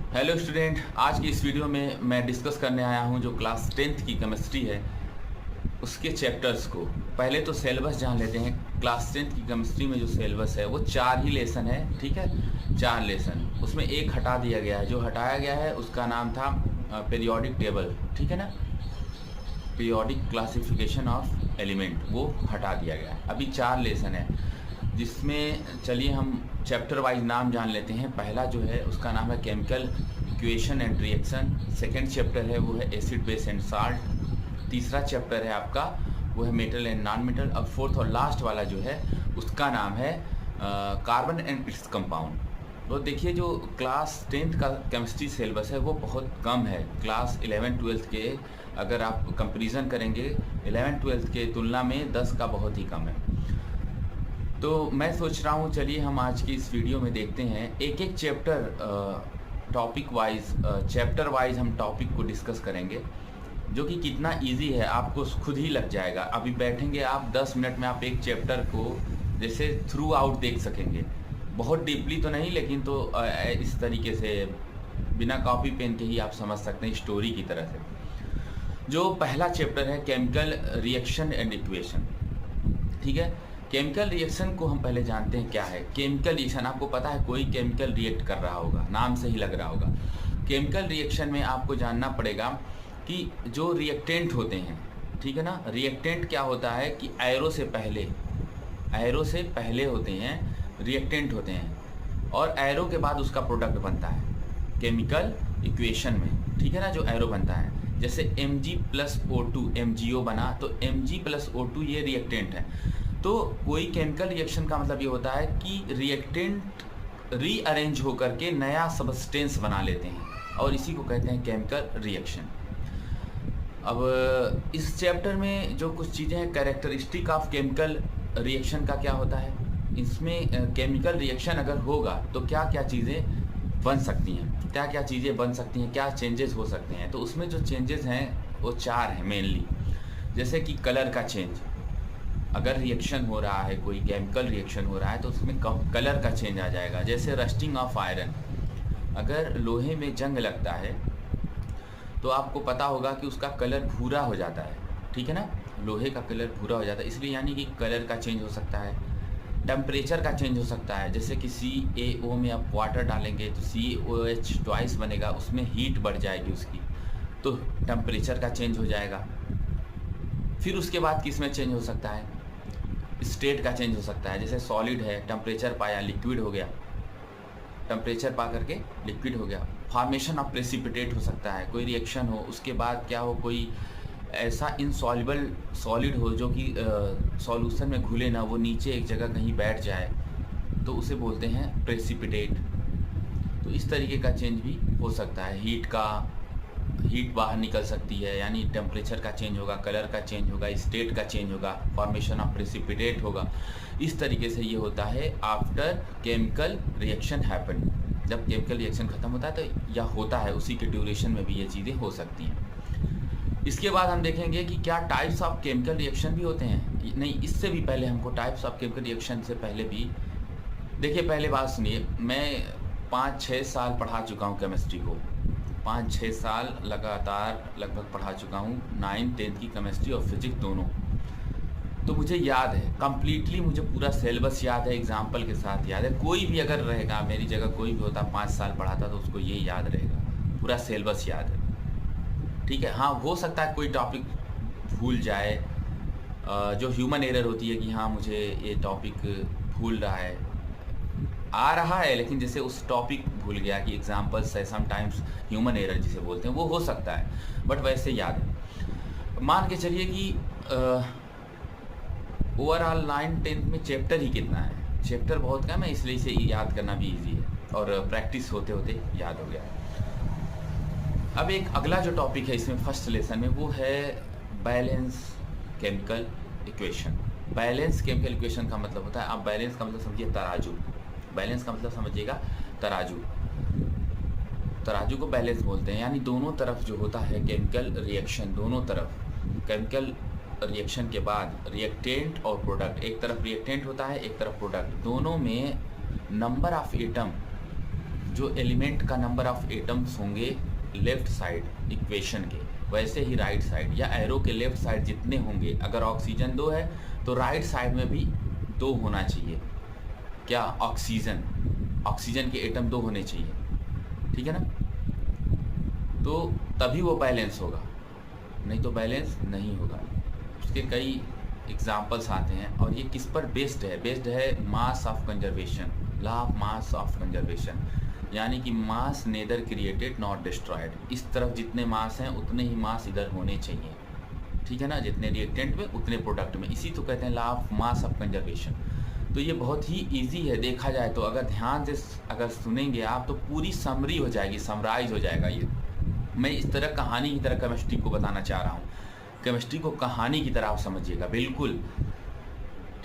Hello student, आज की इस वीडियो में मैं डिस्कस करने आया हूँ जो क्लास 10th की केमिस्ट्री है उसके चैप्टर्स को। पहले तो सिलेबस जान लेते हैं। क्लास 10th की केमिस्ट्री में जो सिलेबस है वो 4 ही लेसन है, ठीक है, 4 लेसन। उसमें एक हटा दिया गया है। जो हटाया गया है उसका नाम था पीरियोडिक टेबल, ठीक है ना, पीरियोडिक क्लासिफिकेशन ऑफ एलिमेंट, वो हटा दिया गया है। अभी 4 लेसन है जिसमें चलिए हम चैप्टर वाइज नाम जान लेते हैं। पहला जो है उसका नाम है chemical equation and reaction. Second chapter है वो है एसिड बेस एंड साल्ट। तीसरा चैप्टर है आपका वो है मेटल एंड नॉन मेटल। और फोर्थ और लास्ट वाला जो है उसका नाम है कार्बन एंड इट्स कंपाउंड। तो देखिए जो क्लास 10th का केमिस्ट्री सिलेबस है वो बहुत कम है। क्लास 11-12 के अगर आप कंपैरिजन करेंगे 11-12 के तुलना में 10 का बहुत ही कम है। तो मैं सोच रहा हूँ चलिए हम आज की इस वीडियो में देखते हैं एक एक chapter topic wise, chapter wise हम टॉपिक को डिस्कस करेंगे, जो कि कितना इजी है आपको खुद ही लग जाएगा। अभी बैठेंगे आप 10 मिनट में आप एक चैप्टर को जैसे थ्रू आउट देख सकेंगे। बहुत डीपली तो नहीं, लेकिन तो इस तरीके से बिना कॉपी पेन के ही आप समझ सकते हैं स्टोरी की तरह से। जो पहला चैप्टर है केमिकल रिएक्शन एंड इक्वेशन, ठीक है। केमिकल रिएक्शन को हम पहले जानते हैं क्या है। केमिकल रिएक्शन आपको पता है, कोई केमिकल रिएक्ट कर रहा होगा, नाम से ही लग रहा होगा। केमिकल रिएक्शन में आपको जानना पड़ेगा कि जो रिएक्टेंट होते हैं, ठीक है ना, रिएक्टेंट क्या होता है कि एरो से पहले होते हैं रिएक्टेंट होते हैं, और एरो के बाद उसका प्रोडक्ट बनता है केमिकल इक्वेशन में, ठीक है ना। जो एरो बनता है जैसे Mg+O2 MgO बना, तो Mg+O2 ये रिएक्टेंट है। तो कोई केमिकल रिएक्शन का मतलब ये होता है कि रिएक्टेंट रीअरेंज होकर के नया सबस्टेंस बना लेते हैं, और इसी को कहते हैं केमिकल रिएक्शन। अब इस चैप्टर में जो कुछ चीज़ें हैं, कैरेक्टरिस्टिक ऑफ केमिकल रिएक्शन का क्या होता है, इसमें केमिकल रिएक्शन अगर होगा तो क्या क्या चीज़ें बन सकती हैं, क्या चेंजेस हो सकते हैं। तो उसमें जो चेंजेस हैं वो 4 हैं मेनली। जैसे कि कलर का चेंज, अगर रिएक्शन हो रहा है, कोई केमिकल रिएक्शन हो रहा है तो उसमें कलर का चेंज आ जाएगा। जैसे रस्टिंग ऑफ आयरन, अगर लोहे में जंग लगता है तो आपको पता होगा कि उसका कलर भूरा हो जाता है, ठीक है ना, लोहे का कलर भूरा हो जाता है। इसलिए यानी कि कलर का चेंज हो सकता है। टेम्परेचर का चेंज हो सकता है, जैसे कि CaO में आप वाटर डालेंगे तो CaOH ट्वाइस बनेगा, उसमें हीट बढ़ जाएगी उसकी, तो टेम्परेचर का चेंज हो जाएगा। फिर उसके बाद किस में चेंज हो सकता है, स्टेट का चेंज हो सकता है। जैसे सॉलिड है, टेम्परेचर पाया लिक्विड हो गया, टेम्परेचर पा करके लिक्विड हो गया। फॉर्मेशन ऑफ प्रेसिपिटेट हो सकता है, कोई रिएक्शन हो उसके बाद क्या हो, कोई ऐसा इनसॉल्युबल सॉलिड हो जो कि सॉल्यूशन में घुले ना, वो नीचे एक जगह कहीं बैठ जाए, तो उसे बोलते हैं प्रेसिपिटेट। तो इस तरीके का चेंज भी हो सकता है। हीट बाहर निकल सकती है, यानी टेम्परेचर का चेंज होगा, कलर का चेंज होगा, स्टेट का चेंज होगा, फॉर्मेशन ऑफ प्रेसिपिटेट होगा। इस तरीके से ये होता है आफ्टर केमिकल रिएक्शन हैपन। जब केमिकल रिएक्शन ख़त्म होता है तो या होता है, उसी के ड्यूरेशन में भी ये चीज़ें हो सकती हैं। इसके बाद हम देखेंगे कि क्या टाइप्स ऑफ केमिकल रिएक्शन भी होते हैं। नहीं, इससे भी पहले हमको टाइप्स ऑफ केमिकल रिएक्शन से पहले भी देखिए, पहले बात सुनिए, मैं 5-6 साल पढ़ा चुका हूँ केमिस्ट्री को, 5-6 साल लगातार लगभग पढ़ा चुका हूँ, 9th-10th की केमिस्ट्री और फिजिक्स दोनों। तो मुझे याद है कम्प्लीटली, मुझे पूरा सिलेबस याद है, एग्जाम्पल के साथ याद है। कोई भी अगर रहेगा मेरी जगह, कोई भी होता 5 साल पढ़ाता तो उसको ये याद रहेगा, पूरा सिलेबस याद है, ठीक है। हाँ, हो सकता है कोई टॉपिक भूल जाए, जो ह्यूमन एरर होती है कि हाँ मुझे ये टॉपिक भूल रहा है, आ रहा है, लेकिन जैसे उस टॉपिक भूल गया कि एग्जाम्पल्स है, समटाइम्स ह्यूमन एरर जिसे बोलते हैं, वो हो सकता है, बट वैसे याद है। मान के चलिए कि ओवरऑल 9-10th में चैप्टर ही कितना है, चैप्टर बहुत कम है, इसलिए इसे याद करना भी ईजी है, और प्रैक्टिस होते होते याद हो गया। अब एक अगला जो टॉपिक है इसमें फर्स्ट लेसन में, वो है balance chemical equation. Balance chemical equation का मतलब होता है, आप बैलेंस का मतलब समझिए तराजू, बैलेंस का मतलब समझिएगा तराजू, तराजू को बैलेंस बोलते हैं। यानी दोनों तरफ जो होता है केमिकल रिएक्शन, दोनों तरफ केमिकल रिएक्शन के बाद रिएक्टेंट और प्रोडक्ट, एक तरफ रिएक्टेंट होता है एक तरफ प्रोडक्ट, दोनों में नंबर ऑफ एटम जो एलिमेंट का नंबर ऑफ एटम्स होंगे लेफ्ट साइड इक्वेशन के, वैसे ही राइट साइड या एरो के लेफ्ट साइड जितने होंगे, अगर ऑक्सीजन 2 है तो राइट साइड में भी 2 होना चाहिए। क्या? ऑक्सीजन के एटम 2 होने चाहिए, ठीक है ना? तो तभी वो बैलेंस होगा, नहीं तो बैलेंस नहीं होगा। उसके कई एग्जाम्पल्स आते हैं, और ये किस पर बेस्ड है? बेस्ड है mass of conservation, law of mass of conservation, यानी कि मास नेदर क्रिएटेड नॉट डिस्ट्रॉयड। इस तरफ जितने मास हैं उतने ही मास इधर होने चाहिए, ठीक है ना? जितने रिएक्टेंट में उतने प्रोडक्ट में, इसी तो कहते हैं law of mass of conservation. तो ये बहुत ही इजी है देखा जाए तो, अगर ध्यान से अगर सुनेंगे आप तो पूरी समरी हो जाएगी, समराइज हो जाएगा। ये मैं इस तरह कहानी की तरह केमिस्ट्री को बताना चाह रहा हूँ, केमिस्ट्री को कहानी की तरह आप समझिएगा, बिल्कुल,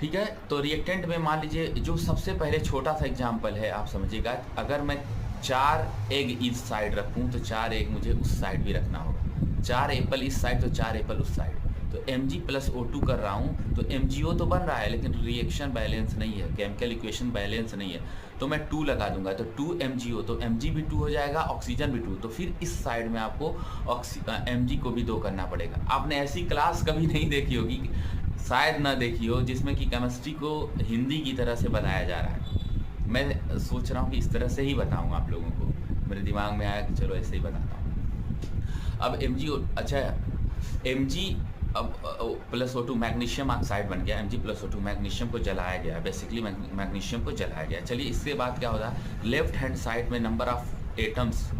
ठीक है? तो रिएक्टेंट में मान लीजिए जो सबसे पहले छोटा सा एग्जांपल है, आप समझिएगा, अगर मैं 4 एग इस साइड रखूं तो 4 एग मुझे उस साइड भी रखना होगा, 4 एप्पल इस साइड तो 4 एप्पल उस साइड। तो Mg + O2 कर रहा हूँ तो MgO तो बन रहा है, लेकिन रिएक्शन बैलेंस नहीं है, केमिकल इक्वेशन बैलेंस नहीं है, तो मैं 2 लगा दूंगा, तो 2 MgO, तो Mg भी 2 हो जाएगा, ऑक्सीजन भी 2, तो फिर इस साइड में आपको Mg को भी 2 करना पड़ेगा। आपने ऐसी क्लास कभी नहीं देखी होगी, शायद ना देखी हो, जिसमें कि केमिस्ट्री को हिंदी की तरह से बताया जा रहा है। मैं सोच रहा हूँ कि इस तरह से ही बताऊँ आप लोगों को, मेरे दिमाग में आया कि चलो ऐसे ही बताता हूँ। अब MgO, अच्छा Mg अब +O2 मैग्नीशियम ऑक्साइड बन गया, Mg + O2 मैग्नीशियम को जलाया गया, बेसिकली मैग्नीशियम को जलाया गया। चलिए इसके बाद क्या होता है, लेफ्ट हैंड साइड में नंबर ऑफ एटम्स,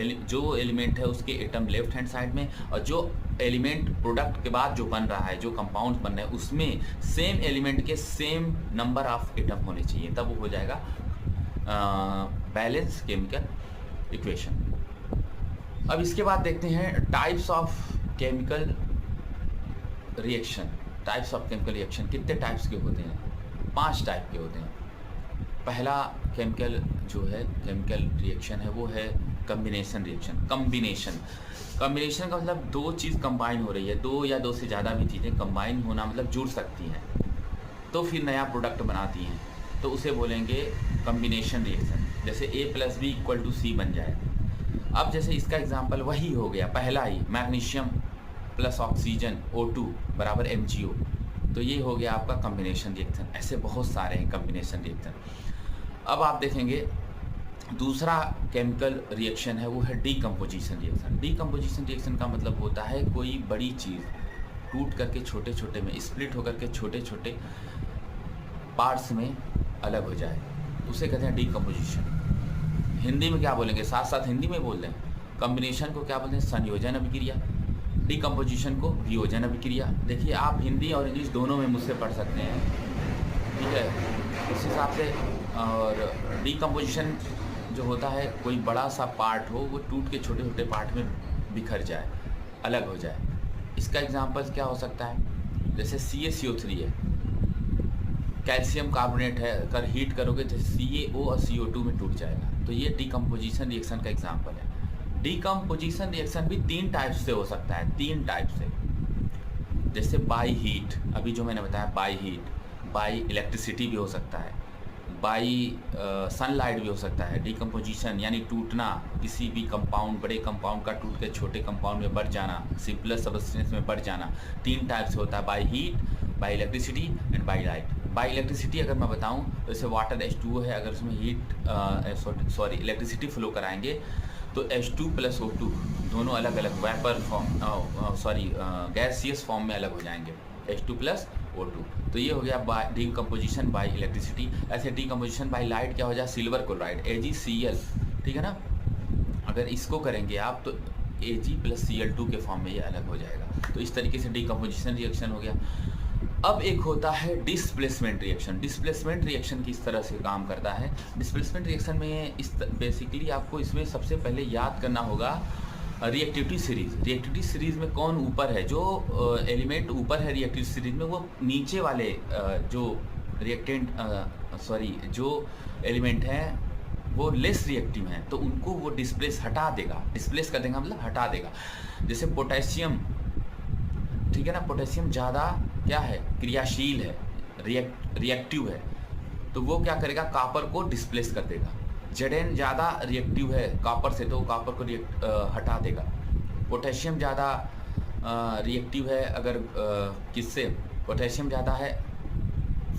जो एलिमेंट है उसके एटम लेफ्ट हैंड साइड में, और जो एलिमेंट प्रोडक्ट के बाद जो बन रहा है, जो कंपाउंड बन रहे हैं, उसमें सेम एलिमेंट के सेम नंबर ऑफ एटम होने चाहिए, तब वो हो जाएगा बैलेंस केमिकल इक्वेशन। अब इसके बाद देखते हैं types of chemical reaction. Types of chemical reaction कितने टाइप्स के होते हैं? 5 टाइप के होते हैं। पहला केमिकल जो है केमिकल रिएक्शन है वो है कम्बिनेशन रिएक्शन। कम्बिनेशन का मतलब 2 चीज़ कंबाइन हो रही है, 2 या 2 से ज़्यादा भी चीज़ें कंबाइन होना मतलब जुड़ सकती हैं तो फिर नया प्रोडक्ट बनाती हैं, तो उसे बोलेंगे कम्बिनेशन रिएक्शन। जैसे A + B = C बन जाए। अब जैसे इसका एग्जांपल वही हो गया, पहला ही, मैग्नीशियम + ऑक्सीजन O2 = MgO, तो ये हो गया आपका कम्बिनेशन रिएक्शन। ऐसे बहुत सारे हैं कम्बिनेशन रिएक्शन। अब आप देखेंगे दूसरा केमिकल रिएक्शन है वो है डीकम्पोजिशन रिएक्शन। डीकम्पोजिशन रिएक्शन का मतलब होता है कोई बड़ी चीज़ टूट करके छोटे छोटे में, स्प्लिट होकर के छोटे छोटे पार्ट्स में अलग हो जाए, उसे कहते हैं डीकम्पोजिशन। हिंदी में क्या बोलेंगे, साथ साथ हिंदी में बोल दें। कम्बिनेशन को क्या बोलते हैं? संयोजन अभिक्रिया। डीकम्पोजिशन को वियोजन अभिक्रिया। देखिए आप हिंदी और इंग्लिश दोनों में मुझसे पढ़ सकते हैं, ठीक है? उस हिसाब से। और डीकम्पोजिशन जो होता है कोई बड़ा सा पार्ट हो वो टूट के छोटे छोटे पार्ट में बिखर जाए, अलग हो जाए। इसका एग्जांपल क्या हो सकता है? जैसे CaCO3 है, कैल्शियम कार्बोनेट है, अगर हीट करोगे तो CaO और CO2 में टूट जाएगा, तो ये डीकम्पोजिशन रिएक्शन का एग्जांपल है। डीकम्पोजिशन रिएक्शन भी 3 टाइप से हो सकता है, 3 टाइप से। जैसे बाई हीट, अभी जो मैंने बताया, बाई हीट, बाई इलेक्ट्रिसिटी भी हो सकता है, बाई सनलाइट भी हो सकता है। डीकम्पोजिशन यानी टूटना, किसी भी कंपाउंड, बड़े कंपाउंड का टूट के छोटे कंपाउंड में बढ़ जाना, सिंपलर सब्सटेंस में बढ़ जाना। 3 टाइप से होता है, by heat, by electricity and by light. By electricity अगर मैं बताऊं तो जैसे वाटर H2O है, अगर उसमें इलेक्ट्रिसिटी फ्लो कराएंगे तो H2 + O2 दोनों अलग अलग वेपर फॉर्म, गैसियस फॉर्म में अलग हो जाएंगे, H2 + O2। तो ये हो गया डीकम्पोजिशन बाई इलेक्ट्रिसिटी। ऐसे डीकम्पोजिशन बाई लाइट क्या हो जाए? सिल्वर क्लोराइड AgCl, ठीक है ना? अगर इसको करेंगे आप तो Ag + Cl2 के फॉर्म में ये अलग हो जाएगा। तो इस तरीके से डीकम्पोजिशन रिएक्शन हो गया। अब एक होता है डिस्प्लेसमेंट रिएक्शन। डिस्प्लेसमेंट रिएक्शन किस तरह से काम करता है? डिस्प्लेसमेंट रिएक्शन में बेसिकली आपको इसमें सबसे पहले याद करना होगा रिएक्टिविटी सीरीज। रिएक्टिविटी सीरीज में कौन ऊपर है? जो एलिमेंट ऊपर है रिएक्टिविटी सीरीज में, वो नीचे वाले जो जो एलिमेंट हैं वो लेस रिएक्टिव हैं, तो उनको वो हटा देगा। डिस्प्लेस कर देगा मतलब हटा देगा। जैसे पोटेशियम, ठीक है ना? पोटेशियम ज़्यादा क्या है? क्रियाशील है, रिएक्टिव है, तो वो क्या करेगा? कॉपर को डिस्प्लेस कर देगा। Zn ज़्यादा रिएक्टिव है कॉपर से तो कॉपर को हटा देगा। पोटेशियम ज़्यादा रिएक्टिव है अगर किससे, पोटेशियम ज़्यादा है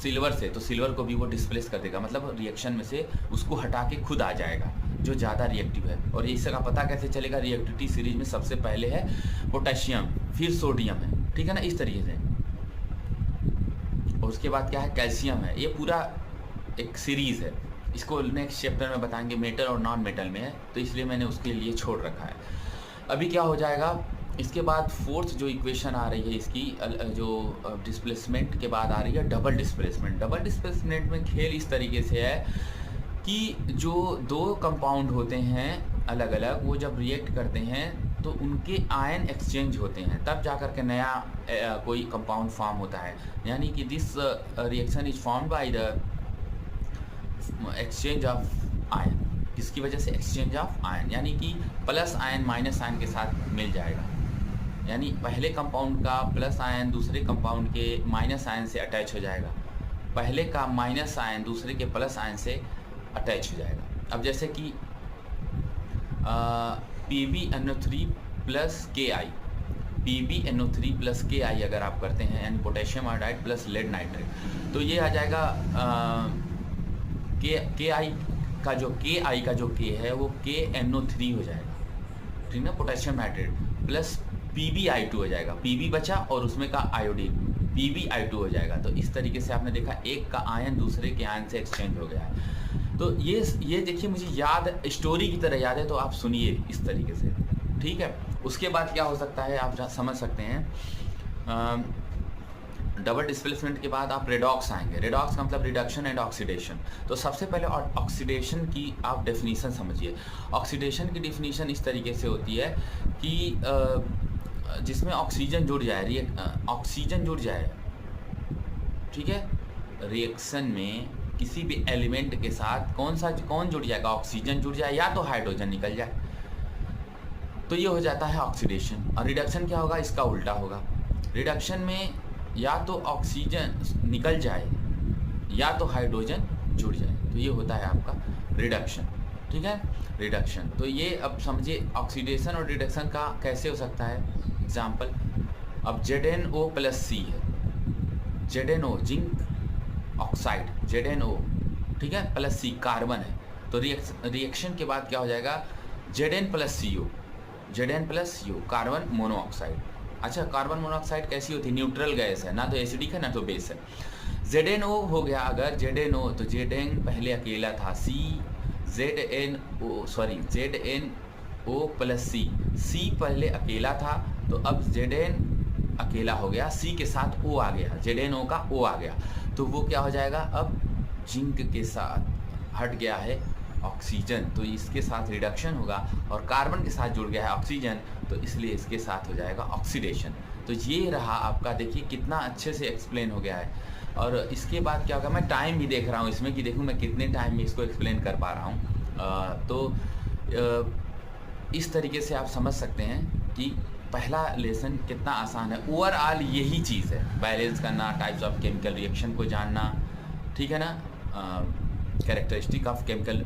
सिल्वर से तो सिल्वर को भी वो डिस्प्लेस कर देगा, मतलब रिएक्शन में से उसको हटा के खुद आ जाएगा जो ज़्यादा रिएक्टिव है। और इसका पता कैसे चलेगा, रिएक्टिविटी सीरीज में सबसे पहले है पोटेशियम, फिर सोडियम है, ठीक है ना, इस तरीके से। और उसके बाद क्या है, कैल्शियम है। ये पूरा एक सीरीज़ है, इसको नेक्स्ट चैप्टर में बताएंगे, मेटल और नॉन मेटल में है, तो इसलिए मैंने उसके लिए छोड़ रखा है। अभी क्या हो जाएगा, इसके बाद फोर्थ जो इक्वेशन आ रही है इसकी, जो डिस्प्लेसमेंट के बाद आ रही है डबल डिस्प्लेसमेंट। डबल डिस्प्लेसमेंट में खेल इस तरीके से है कि जो दो कंपाउंड होते हैं अलग अलग, वो जब रिएक्ट करते हैं तो उनके आयन एक्सचेंज होते हैं, तब जाकर के नया कोई कंपाउंड फॉर्म होता है। यानी कि this reaction is formed by the exchange of ion. किसकी वजह से, एक्सचेंज ऑफ आयन, यानी कि प्लस आयन माइनस आयन के साथ मिल जाएगा। यानी पहले कंपाउंड का प्लस आयन दूसरे कंपाउंड के माइनस आयन से अटैच हो जाएगा, पहले का माइनस आयन दूसरे के प्लस आयन से अटैच हो जाएगा। अब जैसे कि PbNO3 plus KI, PbNO3 plus KI अगर आप करते हैं, यानी potassium iodide plus lead nitrate, तो ये आ जाएगा KI का जो K है वो KNO3 हो जाएगा, ठीक ना, पोटेशियम नाइट्रेट प्लस PbI2 हो जाएगा, Pb बचा और उसमें का आयोडीन PbI2 हो जाएगा। तो इस तरीके से आपने देखा एक का आयन दूसरे के आयन से एक्सचेंज हो गया है। तो ये देखिए, मुझे याद, स्टोरी की तरह याद है, तो आप सुनिए इस तरीके से, ठीक है। उसके बाद क्या हो सकता है आप समझ सकते हैं, डबल डिस्प्लेसमेंट के बाद आप रेडॉक्स आएंगे। रेडॉक्स का मतलब रिडक्शन एंड ऑक्सीडेशन। तो सबसे पहले ऑक्सीडेशन की आप डेफिनीशन समझिए। ऑक्सीडेशन की डेफिनीशन इस तरीके से होती है कि जिसमें ऑक्सीजन जुड़ जाए, ऑक्सीजन जुड़ जाए, ठीक है, रिएक्शन में किसी भी एलिमेंट के साथ कौन जुड़ जाएगा, ऑक्सीजन जुड़ जाए या तो हाइड्रोजन निकल जाए, तो ये हो जाता है ऑक्सीडेशन। और रिडक्शन क्या होगा, इसका उल्टा होगा। रिडक्शन में या तो ऑक्सीजन निकल जाए या तो हाइड्रोजन जुड़ जाए, तो ये होता है आपका रिडक्शन, ठीक है, रिडक्शन। तो ये अब समझिए ऑक्सीडेशन और रिडक्शन का कैसे हो सकता है। एग्जाम्पल, अब ZnO प्लस C है, ZnO जिंक ऑक्साइड, ZnO, ठीक है, प्लस C कार्बन है, तो रिएक्शन के बाद क्या हो जाएगा, Zn plus CO carbon monoxide. अच्छा, कार्बन मोनोऑक्साइड कैसी होती है, न्यूट्रल गैस है, ना तो एसिडिक है ना तो बेस है। ZnO हो गया, अगर ZnO तो Zn पहले अकेला था, ZnO प्लस C पहले अकेला था, तो अब Zn अकेला हो गया, C के साथ O आ गया, ZnO का O आ गया, तो वो क्या हो जाएगा, अब जिंक के साथ हट गया है ऑक्सीजन, तो इसके साथ रिडक्शन होगा, और कार्बन के साथ जुड़ गया है ऑक्सीजन, तो इसलिए इसके साथ हो जाएगा ऑक्सीडेशन। तो ये रहा आपका, देखिए कितना अच्छे से एक्सप्लेन हो गया है। और इसके बाद क्या होगा, मैं टाइम भी देख रहा हूँ इसमें कि देखूँ मैं कितने टाइम में इसको एक्सप्लेन कर पा रहा हूँ। तो इस तरीके से आप समझ सकते हैं कि पहला लेसन कितना आसान है। ओवरऑल यही चीज़ है, बैलेंस करना, टाइप्स ऑफ केमिकल रिएक्शन को जानना, ठीक है ना, कैरेक्टरिस्टिक ऑफ केमिकल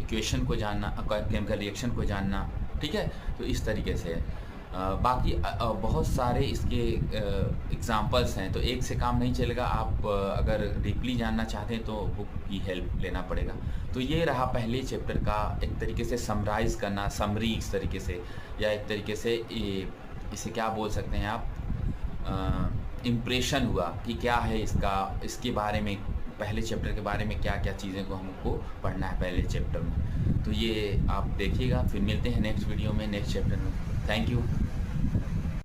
इक्वेशन को जानना, केमिकल रिएक्शन को जानना, ठीक है। तो इस तरीके से बाकी बहुत सारे इसके एग्जांपल्स हैं, तो एक से काम नहीं चलेगा, आप अगर डीपली जानना चाहते हैं तो बुक की हेल्प लेना पड़ेगा। तो ये रहा पहले चैप्टर का एक तरीके से समराइज़ करना, समरी इस तरीके से, या एक तरीके से इसे क्या बोल सकते हैं आप, इम्प्रेशन हुआ कि क्या है इसके बारे में, पहले चैप्टर के बारे में क्या क्या चीज़ें को हमको पढ़ना है पहले चैप्टर में। तो ये आप देखिएगा, फिर मिलते हैं नेक्स्ट वीडियो में, नेक्स्ट चैप्टर में। Thank you.